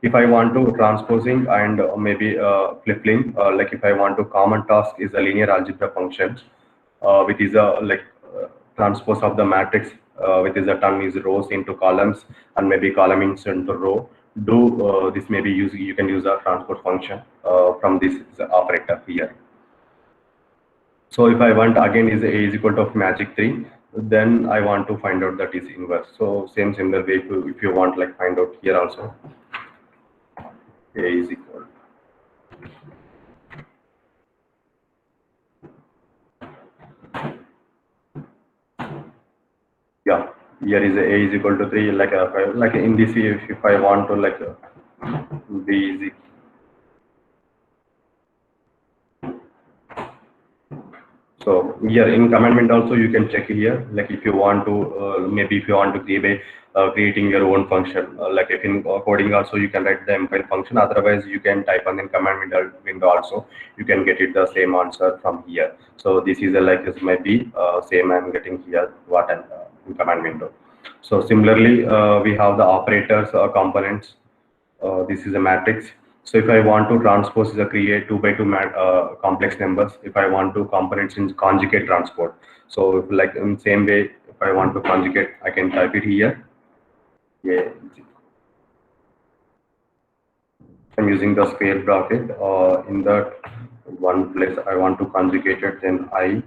If I want to transposing and maybe flipping, like if I want to common task is a linear algebra function, which is a transpose of the matrix, which is a term is rows into columns and maybe column into row. Do this maybe use you can use a transpose function from this operator here. So if I want again is a is equal to of magic 3, then I want to find out that is inverse. So same similar way if you want like find out here also a is equal. Yeah, here is a is equal to 3 like like in this if I want to like b is equal. So here in commandment also you can check here like if you want to maybe if you want to creating your own function like if in coding also you can write the mfile function, otherwise you can type on in command window also you can get it the same answer from here. So this is a like this might be same I'm getting here what I'm in command window. So similarly we have the operators components. This is a matrix. So if I want to transpose the create 2 by 2 complex numbers, if I want to components in conjugate transport. So if like in same way, if I want to conjugate, I can type it here. Yeah, I'm using the square bracket. In that one place, I want to conjugate it. Then I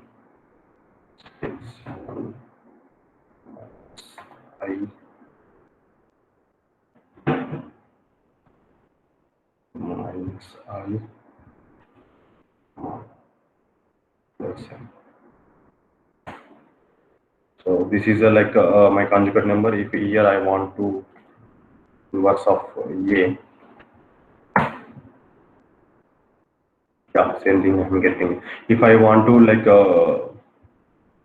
minus I plus M. So this is a, like my conjugate number. If here I want to inverse of A, yeah, same thing I'm getting. If I want to like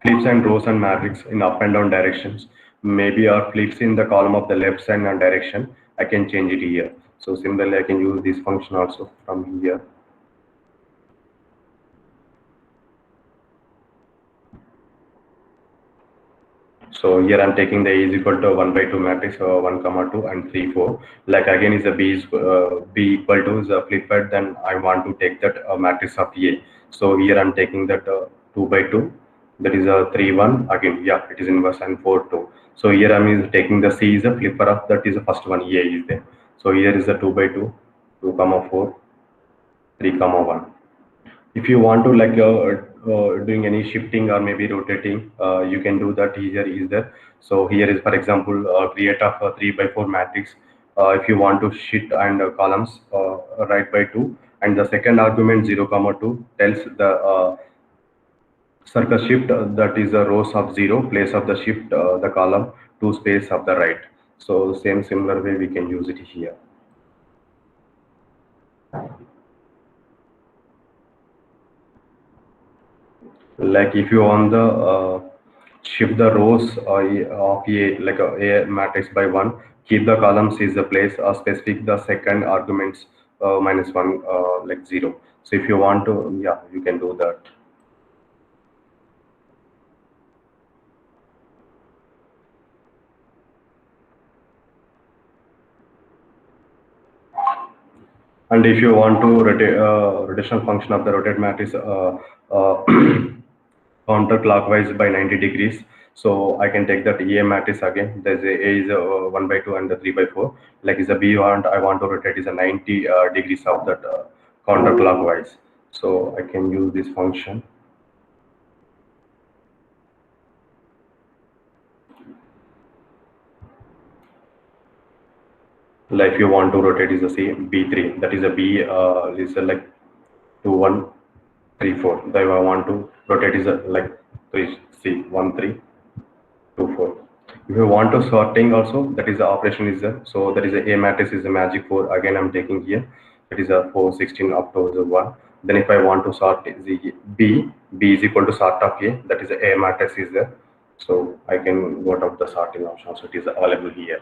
flips and rows and matrix in up and down directions, maybe or flips in the column of the left side and direction, I can change it here. So similarly, I can use this function also from here. So here I'm taking the A is equal to 1 by 2 matrix, 1 comma 2 and 3 4. Like again is a B is B equal to is flipped, then I want to take that matrix of A. So here I'm taking that 2 by 2, that is a 3 1 again, yeah, it is inverse, and 4 2. So here I'm is taking the C is a flipper of that is the first one, A is there. So here is a 2 by 2, 2 comma 4, 3 comma 1. If you want to like doing any shifting or maybe rotating, you can do that. Here is there. So here is for example create of a 3 by 4 matrix. If you want to shift and columns right by 2, and the second argument 0 comma 2 tells the circle shift, that is the rows of 0 place of the shift the column to space of the right. So same similar way we can use it here. Like if you want the shift the rows of a like a matrix by 1, keep the columns is the place specific the second arguments minus 1 like 0. So if you want to, yeah, you can do that. And if you want to rotate rotational function of the rotate matrix counterclockwise by 90 degrees. So I can take that A matrix again. There's A is 1 by 2 and the 3 by 4. Like is a B I want to rotate is a 90 degrees of that counterclockwise. So I can use this function. Like if you want to rotate is a C B3, that is a B is a like 2 1 3 4. Then I want to rotate is a like 3 C 1 3 2 4. If you want to sorting also, that is the operation is there. So that is a matrix is a magic 4. Again, I'm taking here. That is a 4 16 up to the 1. Then if I want to sort the B is equal to sort of A. That is a matrix is there. So I can go out of the sorting option. So it is available here.